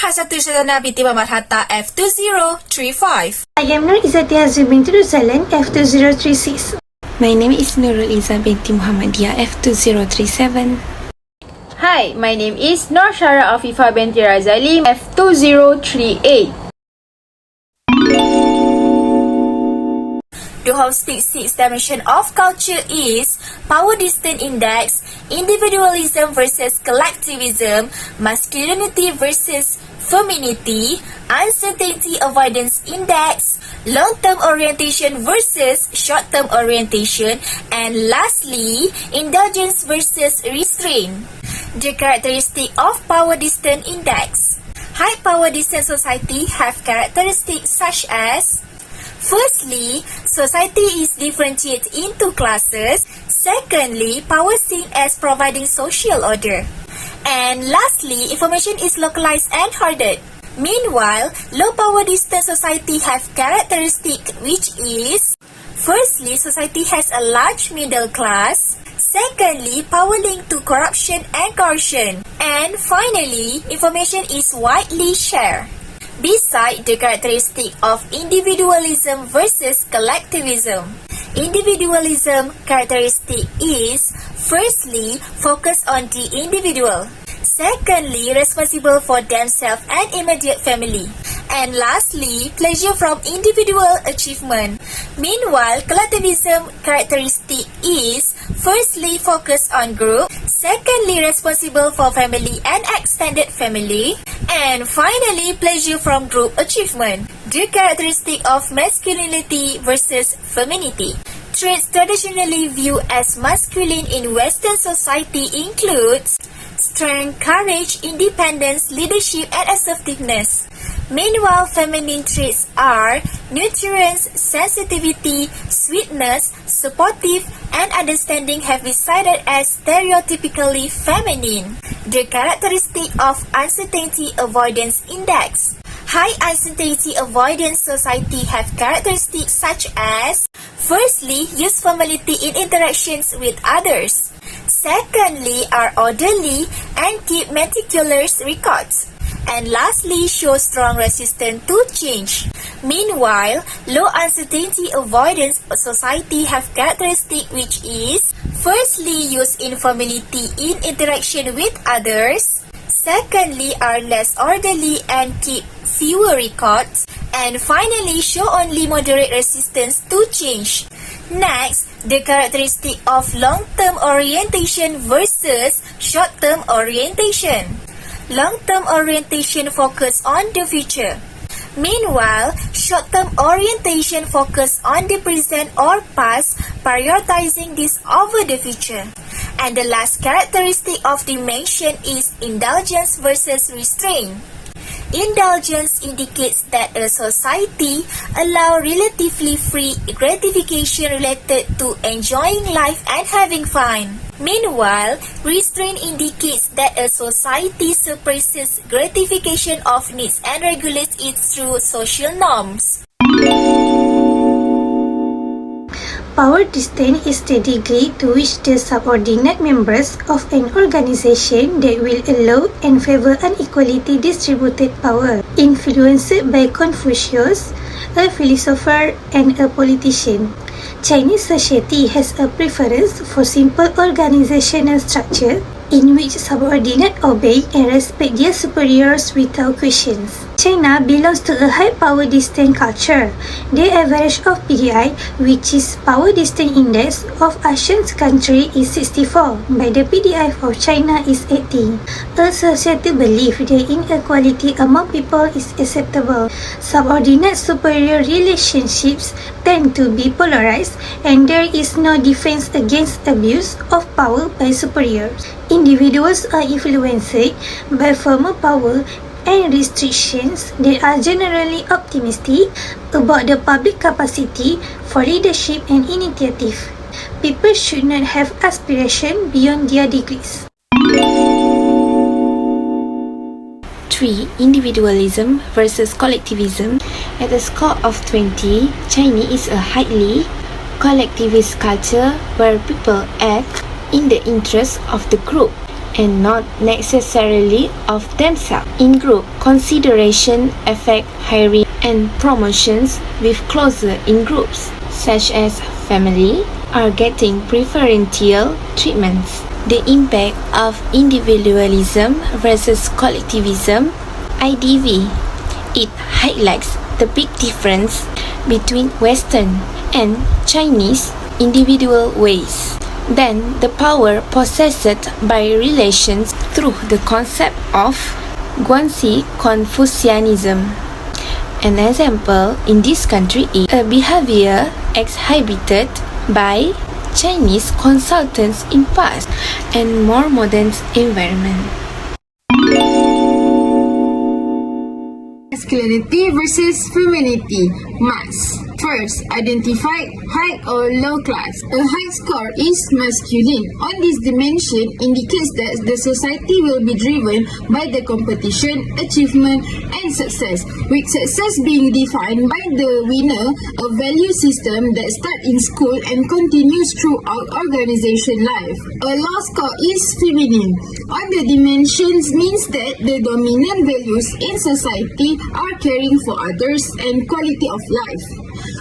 Mahasiswa Sarjana BT Pemerhata F2035. I am Nur Izzati Azri binti Ruzalan F2036. My name is Nurul Izzah binti Muhammadiyah F2037. Hi, my name is Nur Shara Afifa binti Razali F2038. The Hofstede sixth dimension of culture is power distance index, individualism versus collectivism, masculinity versus femininity, uncertainty avoidance index, long-term orientation versus short-term orientation, and lastly, indulgence versus restraint. The characteristic of power distance index. High power distance society have characteristics such as: firstly, society is differentiated into classes. Secondly, power seen as providing social order. And lastly, information is localized and hoarded. Meanwhile, low power distance society have characteristic which is: firstly, society has a large middle class. Secondly, power linked to corruption and coercion. And finally, information is widely shared. Beside the characteristic of individualism versus collectivism. Individualism characteristic is: firstly, focus on the individual. Secondly, responsible for themselves and immediate family. And lastly, pleasure from individual achievement. Meanwhile, collectivism characteristic is: firstly, focus on group. Secondly, responsible for family and extended family. And finally, pleasure from group achievement. The characteristic of masculinity versus femininity. Traits traditionally viewed as masculine in Western society includes strength, courage, independence, leadership, and assertiveness. Meanwhile, feminine traits are nurturance, sensitivity, sweetness, supportive, and understanding have been cited as stereotypically feminine. The characteristic of uncertainty avoidance index. High uncertainty avoidance society have characteristics such as: firstly, use formality in interactions with others. Secondly, are orderly and keep meticulous records. And lastly, show strong resistance to change. Meanwhile, low uncertainty avoidance society have characteristic which is: firstly, use informality in interaction with others. Secondly, are less orderly and keep fewer records. And finally, show only moderate resistance to change. Next, the characteristic of long-term orientation versus short-term orientation. Long-term orientation focus on the future. Meanwhile, short-term orientation focus on the present or past, prioritizing this over the future. And the last characteristic of dimension is indulgence versus restraint. Indulgence indicates that a society allows relatively free gratification related to enjoying life and having fun. Meanwhile, restraint indicates that a society suppresses gratification of needs and regulates it through social norms. Power distance is the degree to which the subordinate members of an organization that will allow and favor unequality distributed power, influenced by Confucius, a philosopher and a politician. Chinese society has a preference for simple organizational structure in which subordinates obey and respect their superiors without questions. China belongs to a high power distance culture. The average of PDI, which is power distance index of Asian country, is 64, but the PDI of China is 80. A society belief that inequality among people is acceptable. Subordinate superior relationships tend to be polarized, and there is no defense against abuse of power by superiors. Individuals are influenced by formal power and restrictions that are generally optimistic about the public capacity for leadership and initiative. People should not have aspiration beyond their degrees. 3. Individualism versus collectivism. At the score of 20, China is a highly collectivist culture where people act in the interest of the group and not necessarily of themselves. In-group consideration affect hiring and promotions with closer in-groups, such as family, are getting preferential treatments. The impact of individualism versus collectivism, IDV. It highlights the big difference between Western and Chinese individual ways. Then the power possessed by relations through the concept of Guanxi Confucianism. An example in this country is a behavior exhibited by Chinese consultants in past and more modern environment. Masculinity versus femininity. Mass. First, identify high or low class. A high score is masculine. On this dimension indicates that the society will be driven by the competition, achievement, and success, with success being defined by the winner, a value system that starts in school and continues throughout organization life. A low score is feminine. On the dimensions means that the dominant values in society are caring for others and quality of life.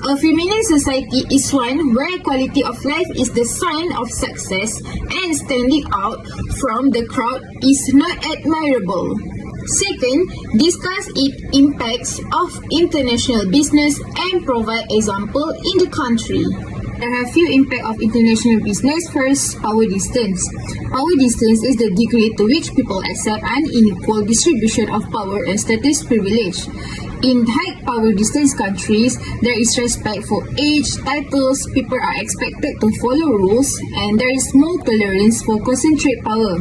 A feminine society is one where quality of life is the sign of success and standing out from the crowd is not admirable. Second, discuss its impacts of international business and provide example in the country. There are few impact of international business. First, power distance. Power distance is the degree to which people accept an unequal distribution of power and status privilege. In high power distance countries, there is respect for age, titles, people are expected to follow rules, and there is more tolerance for concentrate power.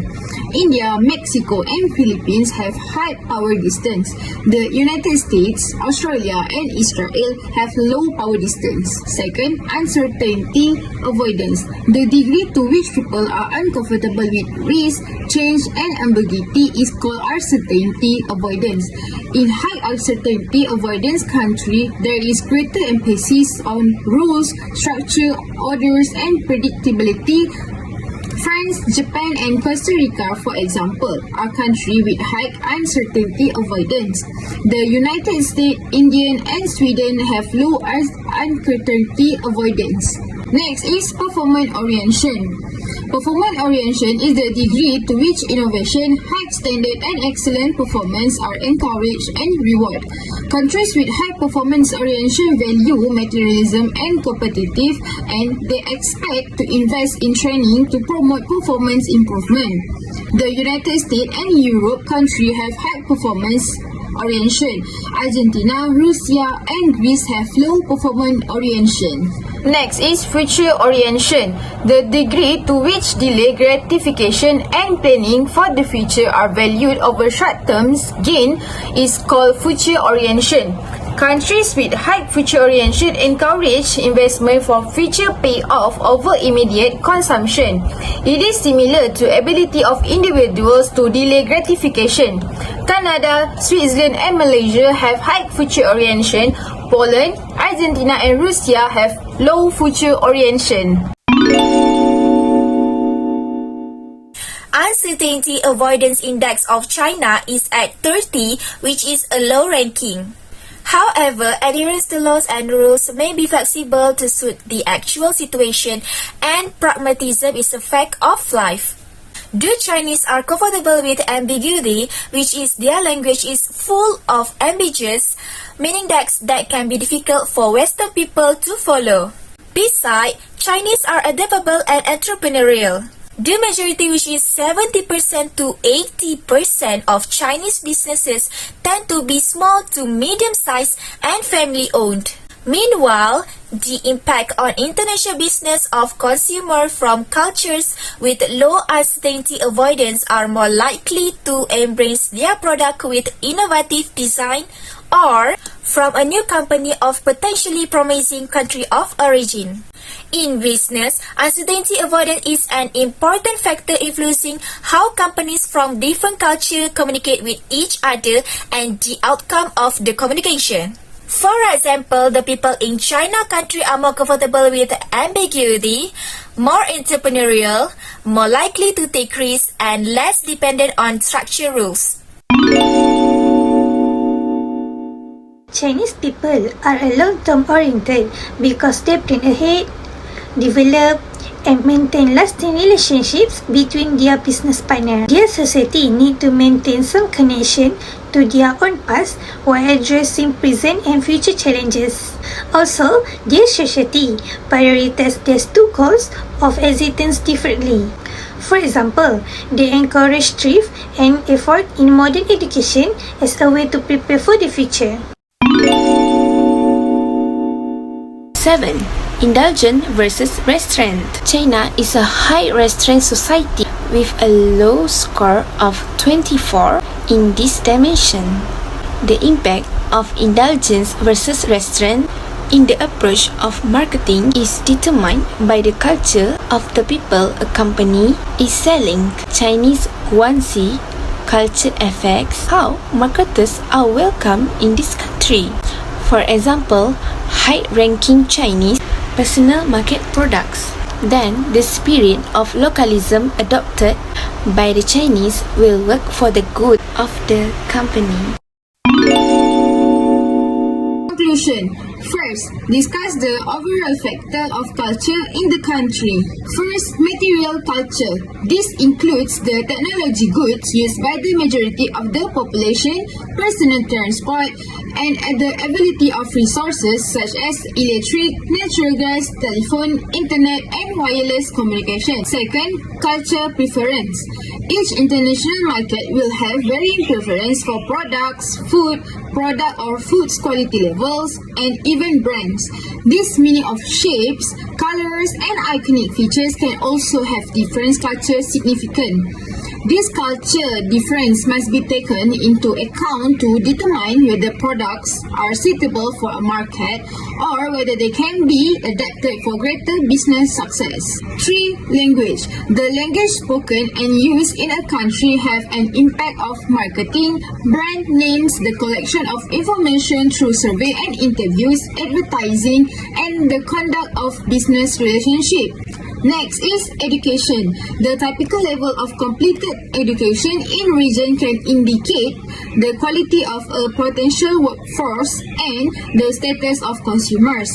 India, Mexico, and Philippines have high power distance. The United States, Australia, and Israel have low power distance. Second, uncertainty avoidance. The degree to which people are uncomfortable with risk, change, and ambiguity is called uncertainty avoidance. In high uncertainty avoidance country, there is greater emphasis on rules, structure, orders, and predictability. France, Japan, and Costa Rica, for example, are countries with high uncertainty avoidance. The United States, India, and Sweden have low uncertainty avoidance. Next is performance orientation. Performance orientation is the degree to which innovation, high standard, and excellent performance are encouraged and rewarded. Countries with high performance orientation value materialism and competitive, and they expect to invest in training to promote performance improvement. The United States and Europe countries have high performance orientation. Argentina, Russia, and Greece have low performance orientation. Next is future orientation. The degree to which delay gratification and planning for the future are valued over short-term gain is called future orientation. Countries with high future orientation encourage investment for future payoff over immediate consumption. It is similar to ability of individuals to delay gratification. Canada, Switzerland, and Malaysia have high future orientation. Poland, Argentina, and Russia have low future orientation. Uncertainty avoidance index of China is at 30, which is a low ranking. However, adherence to laws and rules may be flexible to suit the actual situation, and pragmatism is a fact of life. The Chinese are comfortable with ambiguity, which is their language is full of ambiguous, meaning that can be difficult for Western people to follow. Besides, Chinese are adaptable and entrepreneurial. The majority, which is 70% to 80% of Chinese businesses, tend to be small to medium-sized and family-owned. Meanwhile, the impact on international business of consumers from cultures with low uncertainty avoidance are more likely to embrace their product with innovative design or from a new company of potentially promising country of origin. In business, uncertainty avoidance is an important factor influencing how companies from different cultures communicate with each other and the outcome of the communication. For example, the people in China country are more comfortable with ambiguity, more entrepreneurial, more likely to take risks, and less dependent on structured rules. Chinese people are a long-term oriented because they plan ahead, develop, and maintain lasting relationships between their business partners. Their society need to maintain some connection to their own past while addressing present and future challenges. Also, their society prioritizes these two goals of existence differently. For example, they encourage thrift and effort in modern education as a way to prepare for the future. 7. Indulgent versus restraint. China is a high restraint society with a low score of 24 in this dimension. The impact of indulgence versus restraint in the approach of marketing is determined by the culture of the people a company is selling. Chinese guanxi culture affects how marketers are welcome in this country. For example, high-ranking Chinese personal market products. Then, the spirit of localism adopted by the Chinese will work for the good of the company. Conclusion. First, discuss the overall factor of culture in the country. First, material culture. This includes the technology goods used by the majority of the population, personal transport, and the availability of resources such as electric, natural gas, telephone, internet, and wireless communication. Second, culture preference. Each international market will have varying preference for products, product or food's quality levels, and even brands. This meaning of shapes, colors, and iconic features can also have different culture significance. This culture difference must be taken into account to determine whether products are suitable for a market or whether they can be adapted for greater business success. 3. Language. The language spoken and used in a country have an impact of marketing, brand names, the collection of information through survey and interviews, advertising, and the conduct of business relationship. Next is education. The typical level of completed education in region can indicate the quality of a potential workforce and the status of consumers.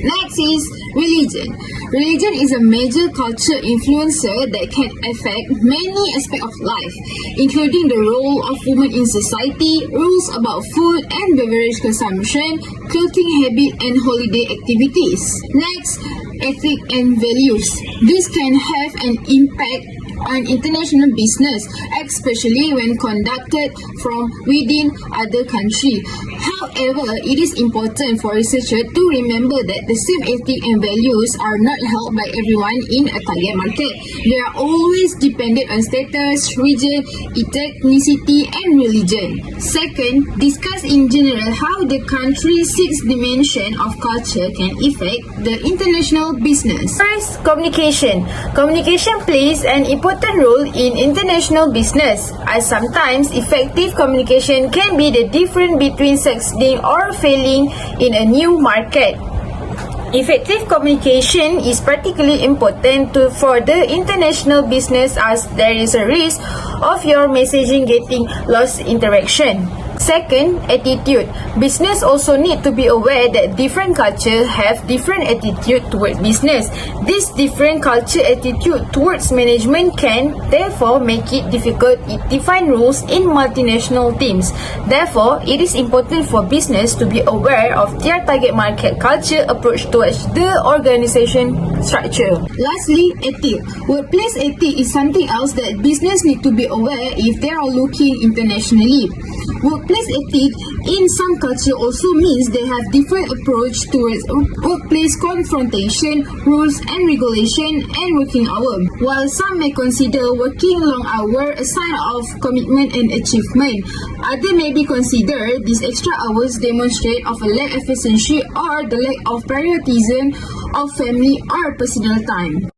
Next is religion. Religion is a major culture influencer that can affect many aspects of life, including the role of women in society, rules about food and beverage consumption, clothing habit, and holiday activities. Next, ethics and values. This can have an impact on international business, especially when conducted from within other countries. However, it is important for researchers to remember that the same ethics and values are not held by everyone in a target market. They are always dependent on status, region, ethnicity, and religion. Second, discuss in general how the country's sixth dimension of culture can affect the international business. First, communication. Communication plays an important role in international business, as sometimes effective communication can be the difference between succeeding or failing in a new market. Effective communication is particularly important for the international business as there is a risk of your messaging getting lost in interaction. Second, attitude. Business also need to be aware that different cultures have different attitude towards business. This different culture attitude towards management can therefore make it difficult to define rules in multinational teams. Therefore, it is important for business to be aware of their target market culture approach towards the organization structure. Lastly, ethics. Workplace ethics is something else that business need to be aware if they are looking internationally. Workplace ethics in some culture also means they have different approach towards workplace confrontation, rules and regulation, and working hour. While some may consider working long hour a sign of commitment and achievement, others may be consider these extra hours demonstrate of a lack of efficiency or the lack of prioritization of family or personal time.